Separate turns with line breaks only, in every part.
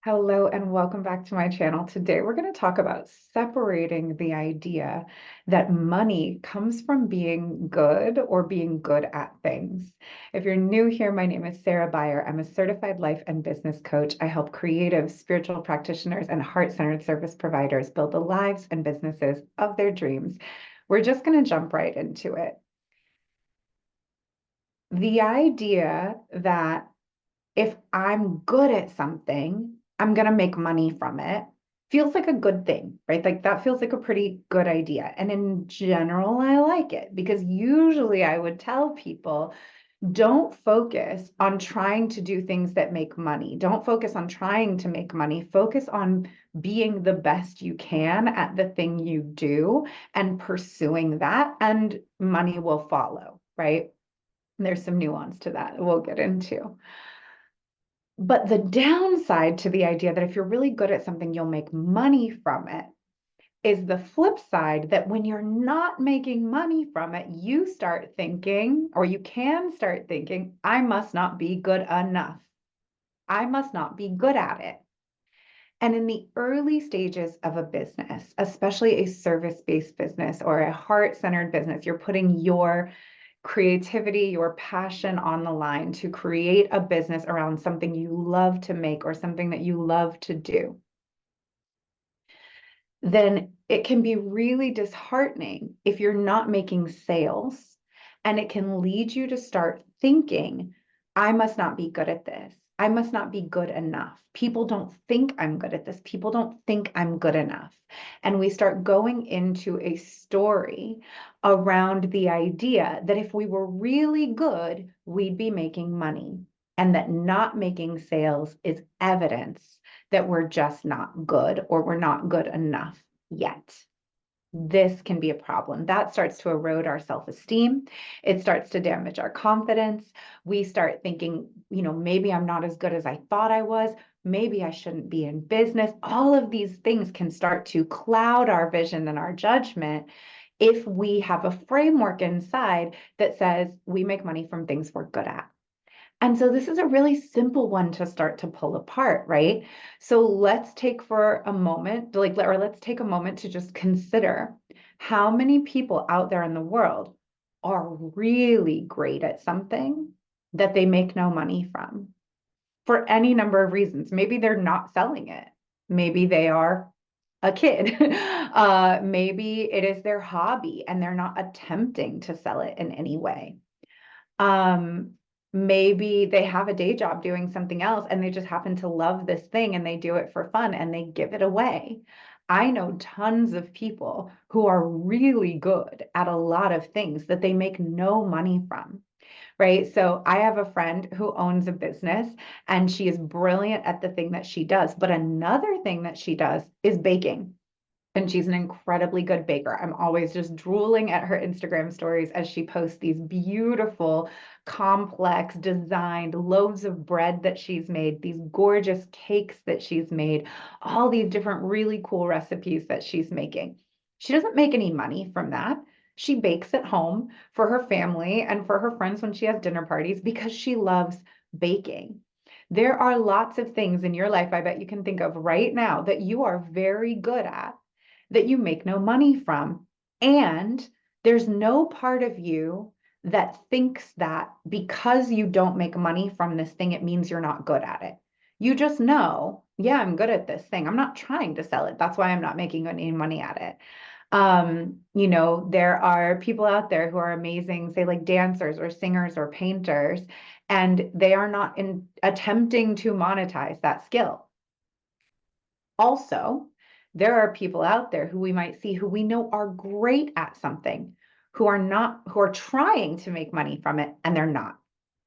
Hello and welcome back to my channel. Today we're going to talk about separating the idea that money comes from being good or being good at things. If you're new here, my name is Cera. I'm a certified life and business coach. I help creative, spiritual practitioners, and heart-centered service providers build the lives and businesses of their dreams. We're just going to jump right into it. The idea that if I'm good at something, I'm going to make money from it feels like a good thing, right? Like that feels like a pretty good idea. And in general, I like it because usually I would tell people, don't focus on trying to do things that make money. Don't focus on trying to make money. Focus on being the best you can at the thing you do and pursuing that, and money will follow, right? There's some nuance to that we'll get into. But the downside to the idea that if you're really good at something, you'll make money from it is the flip side that when you're not making money from it, you start thinking, or you can start thinking, I must not be good enough. I must not be good at it. And in the early stages of a business, especially a service-based business or a heart-centered business, you're putting your creativity, your passion on the line to create a business around something you love to make or something that you love to do, then it can be really disheartening if you're not making sales. And it can lead you to start thinking, I must not be good at this. I must not be good enough. People don't think I'm good at this. People don't think I'm good enough. And we start going into a story around the idea that if we were really good, we'd be making money, and that not making sales is evidence that we're just not good or we're not good enough yet. This can be a problem. That starts to erode our self-esteem. It starts to damage our confidence. We start thinking, maybe I'm not as good as I thought I was. Maybe I shouldn't be in business. All of these things can start to cloud our vision and our judgment if we have a framework inside that says we make money from things we're good at. And so this is a really simple one to start to pull apart, right? So let's take for a moment, let's take a moment to just consider how many people out there in the world are really great at something that they make no money from for any number of reasons. Maybe they're not selling it. Maybe they are a kid. Maybe it is their hobby and they're not attempting to sell it in any way. Maybe they have a day job doing something else and they just happen to love this thing and they do it for fun and they give it away. I know tons of people who are really good at a lot of things that they make no money from, right? So I have a friend who owns a business and she is brilliant at the thing that she does. But another thing that she does is baking. And she's an incredibly good baker. I'm always just drooling at her Instagram stories as she posts these beautiful, complex, designed loaves of bread that she's made, these gorgeous cakes that she's made, all these different really cool recipes that she's making. She doesn't make any money from that. She bakes at home for her family and for her friends when she has dinner parties because she loves baking. There are lots of things in your life, I bet you can think of right now, that you are very good at that you make no money from. And there's no part of you that thinks that because you don't make money from this thing, it means you're not good at it. You just know, yeah, I'm good at this thing. I'm not trying to sell it. That's why I'm not making any money at it. There are people out there who are amazing, say like dancers or singers or painters, and they are not attempting to monetize that skill. Also, there are people out there who we might see who we know are great at something, who are trying to make money from it, and they're not.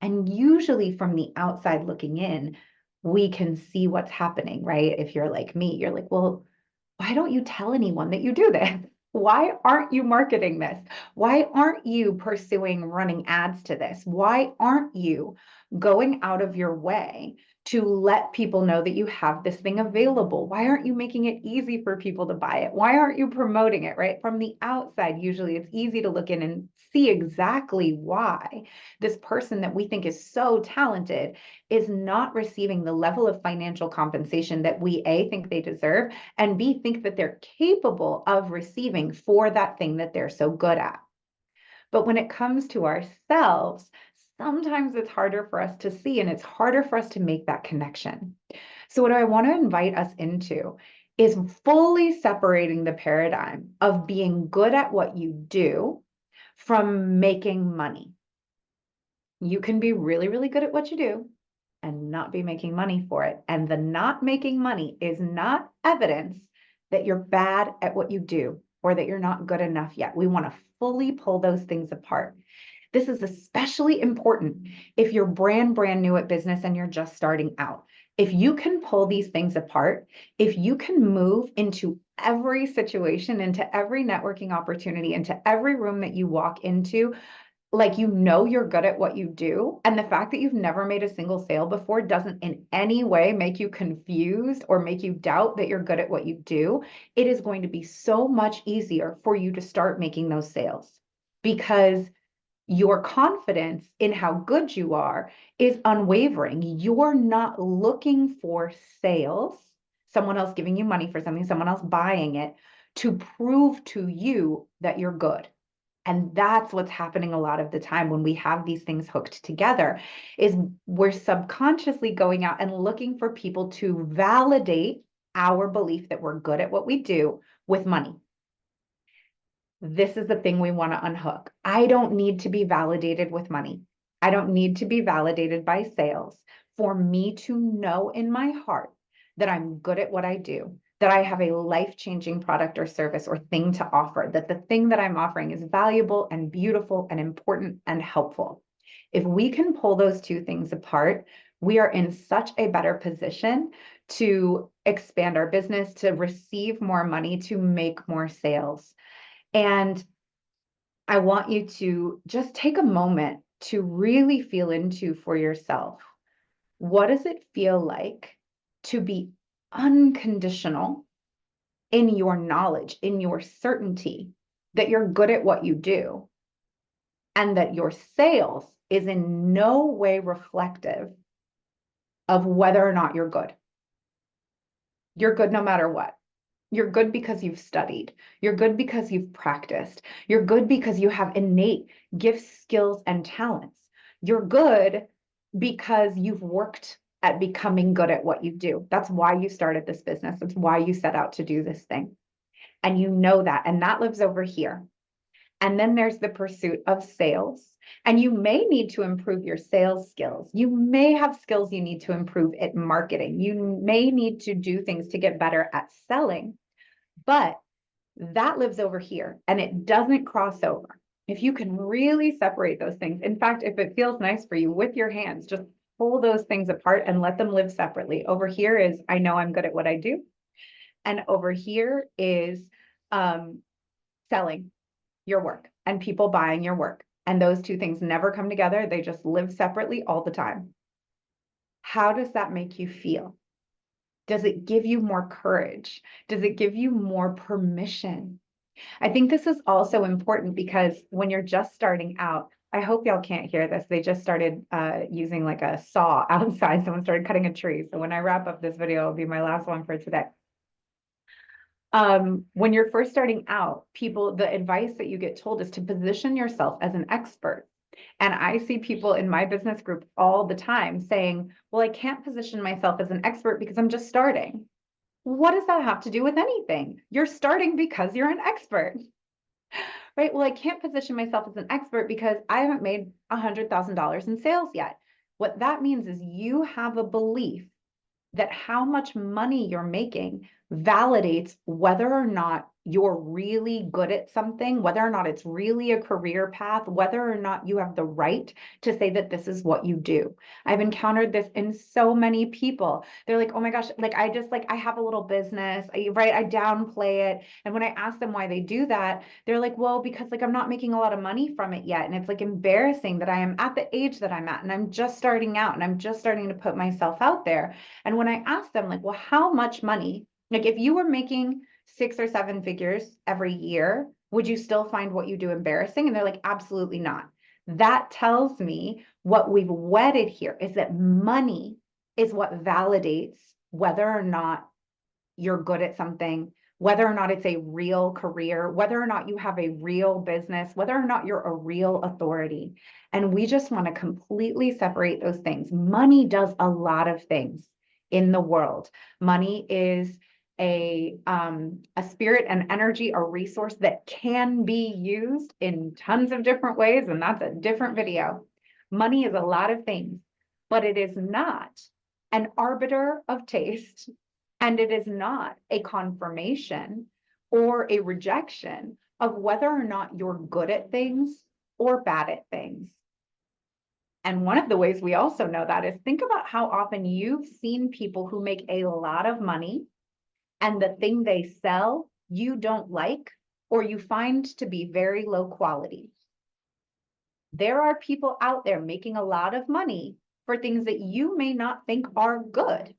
And usually from the outside looking in, we can see what's happening, right? If you're like me, you're like, well, why don't you tell anyone that you do this? Why aren't you marketing this? Why aren't you pursuing running ads to this? Why aren't you going out of your way to let people know that you have this thing available. Why aren't you making it easy for people to buy it? Why aren't you promoting it, right? From the outside, usually it's easy to look in and see exactly why this person that we think is so talented is not receiving the level of financial compensation that we A, think they deserve, and B, think that they're capable of receiving for that thing that they're so good at. But when it comes to ourselves, sometimes it's harder for us to see and it's harder for us to make that connection. So, what I want to invite us into is fully separating the paradigm of being good at what you do from making money. You can be really, really good at what you do and not be making money for it. And the not making money is not evidence that you're bad at what you do or that you're not good enough yet. We want to fully pull those things apart. This is especially important if you're brand new at business and you're just starting out. If you can pull these things apart, if you can move into every situation, into every networking opportunity, into every room that you walk into, like you know you're good at what you do, and the fact that you've never made a single sale before doesn't in any way make you confused or make you doubt that you're good at what you do, it is going to be so much easier for you to start making those sales because your confidence in how good you are is unwavering. You're not looking for sales, someone else giving you money for something, someone else buying it to prove to you that you're good. And that's what's happening a lot of the time when we have these things hooked together, is we're subconsciously going out and looking for people to validate our belief that we're good at what we do with money. This is the thing we want to unhook. I don't need to be validated with money. I don't need to be validated by sales for me to know in my heart that I'm good at what I do, that I have a life-changing product or service or thing to offer, that the thing that I'm offering is valuable and beautiful and important and helpful. If we can pull those two things apart, we are in such a better position to expand our business, to receive more money, to make more sales. And I want you to just take a moment to really feel into for yourself. What does it feel like to be unconditional in your knowledge, in your certainty that you're good at what you do, and that your sales is in no way reflective of whether or not you're good? You're good no matter what. You're good because you've studied. You're good because you've practiced. You're good because you have innate gifts, skills, and talents. You're good because you've worked at becoming good at what you do. That's why you started this business. That's why you set out to do this thing. And you know that, and that lives over here. And then there's the pursuit of sales. And you may need to improve your sales skills. You may have skills you need to improve at marketing. You may need to do things to get better at selling. But that lives over here and it doesn't cross over. If you can really separate those things, in fact, if it feels nice for you with your hands, just pull those things apart and let them live separately. Over here is, I know I'm good at what I do. And over here is selling your work and people buying your work. And those two things never come together. They just live separately all the time. How does that make you feel? Does it give you more courage? Does it give you more permission? I think this is also important because when you're just starting out, I hope y'all can't hear this. They just started using like a saw outside. Someone started cutting a tree. So when I wrap up this video, it'll be my last one for today. When you're first starting out, the advice that you get told is to position yourself as an expert. And I see people in my business group all the time saying, well, I can't position myself as an expert because I'm just starting. What does that have to do with anything? You're starting because you're an expert, right? Well, I can't position myself as an expert because I haven't made $100,000 in sales yet. What that means is you have a belief that how much money you're making validates whether or not you're really good at something, whether or not it's really a career path, whether or not you have the right to say that this is what you do. I've encountered this in so many people. They're like, oh my gosh, like I have a little business, right? I downplay it. And when I ask them why they do that, they're like, well, because like I'm not making a lot of money from it yet. And it's like embarrassing that I am at the age that I'm at and I'm just starting out and I'm just starting to put myself out there. And when I ask them, like, well, how much money, like if you were making 6 or 7 figures every year, would you still find what you do embarrassing? And they're like, absolutely not. That tells me what we've wedded here is that money is what validates whether or not you're good at something, whether or not it's a real career, whether or not you have a real business, whether or not you're a real authority. And we just want to completely separate those things. Money does a lot of things in the world. Money is a spirit and energy, a resource that can be used in tons of different ways, and that's a different video. Money is a lot of things, but it is not an arbiter of taste, and it is not a confirmation or a rejection of whether or not you're good at things or bad at things. And one of the ways we also know that is think about how often you've seen people who make a lot of money and the thing they sell you don't like or you find to be very low quality. There are people out there making a lot of money for things that you may not think are good.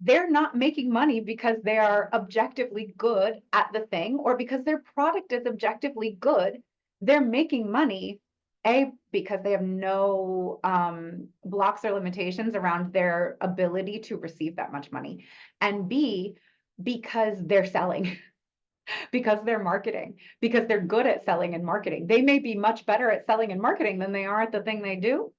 They're not making money because they are objectively good at the thing or because their product is objectively good. They're making money, A, because they have no blocks or limitations around their ability to receive that much money. And B, because they're selling, because they're marketing, because they're good at selling and marketing. They may be much better at selling and marketing than they are at the thing they do.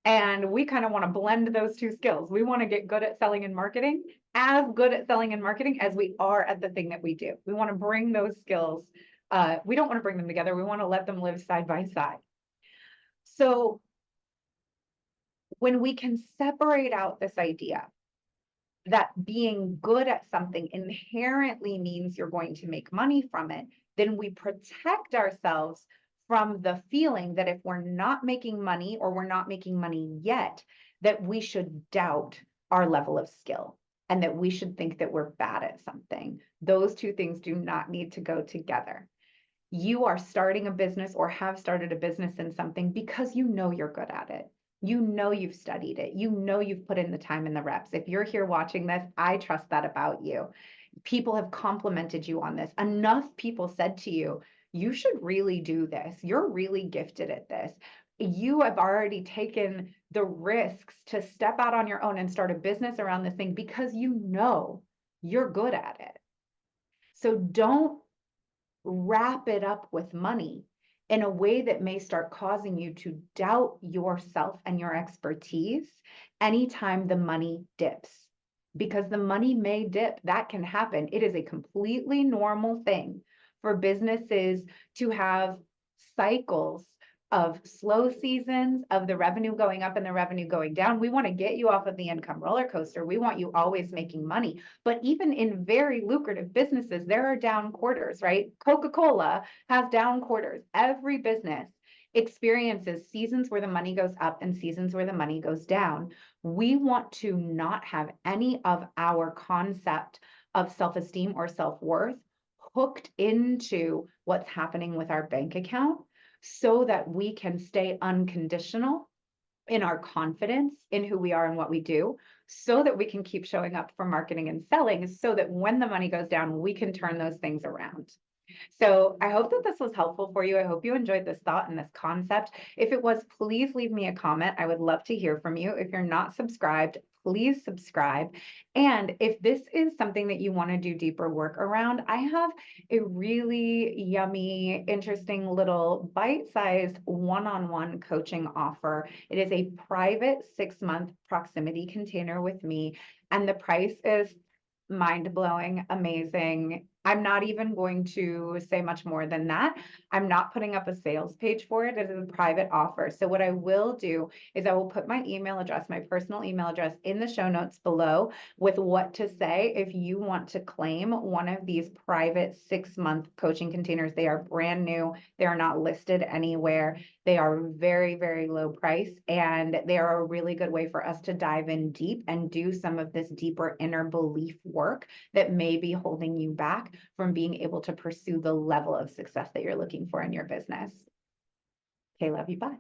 And we kind of want to blend those two skills. We want to get good at selling and marketing, as good at selling and marketing as we are at the thing that we do. We want to bring those skills. We don't want to bring them together. We want to let them live side by side. So when we can separate out this idea that being good at something inherently means you're going to make money from it, then we protect ourselves from the feeling that if we're not making money or we're not making money yet, that we should doubt our level of skill and that we should think that we're bad at something. Those two things do not need to go together. You are starting a business or have started a business in something because you know you're good at it. You know you've studied it. You know you've put in the time and the reps. If you're here watching this, I trust that about you. People have complimented you on this. Enough people said to you, you should really do this. You're really gifted at this. You have already taken the risks to step out on your own and start a business around this thing because you know you're good at it. So don't wrap it up with money in a way that may start causing you to doubt yourself and your expertise anytime the money dips. Because the money may dip, that can happen. It is a completely normal thing for businesses to have cycles of slow seasons, of the revenue going up and the revenue going down. We want to get you off of the income roller coaster. We want you always making money. But even in very lucrative businesses, there are down quarters, right? Coca-Cola has down quarters. Every business experiences seasons where the money goes up and seasons where the money goes down. We want to not have any of our concept of self-esteem or self-worth hooked into what's happening with our bank account so that we can stay unconditional in our confidence in who we are and what we do, so that we can keep showing up for marketing and selling, so that when the money goes down, we can turn those things around. So I hope that this was helpful for you. I hope you enjoyed this thought and this concept. If it was, please leave me a comment. I would love to hear from you. If you're not subscribed, please subscribe. And if this is something that you want to do deeper work around, I have a really yummy, interesting little bite-sized one-on-one coaching offer. It is a private 6-month proximity container with me, and the price is mind-blowing, amazing. I'm not even going to say much more than that. I'm not putting up a sales page for it. It is a private offer. So what I will do is I will put my email address, my personal email address in the show notes below with what to say if you want to claim one of these private 6-month coaching containers. They are brand new. They are not listed anywhere. They are very, very low price, and they are a really good way for us to dive in deep and do some of this deeper inner belief work that may be holding you back from being able to pursue the level of success that you're looking for in your business. Okay, love you. Bye.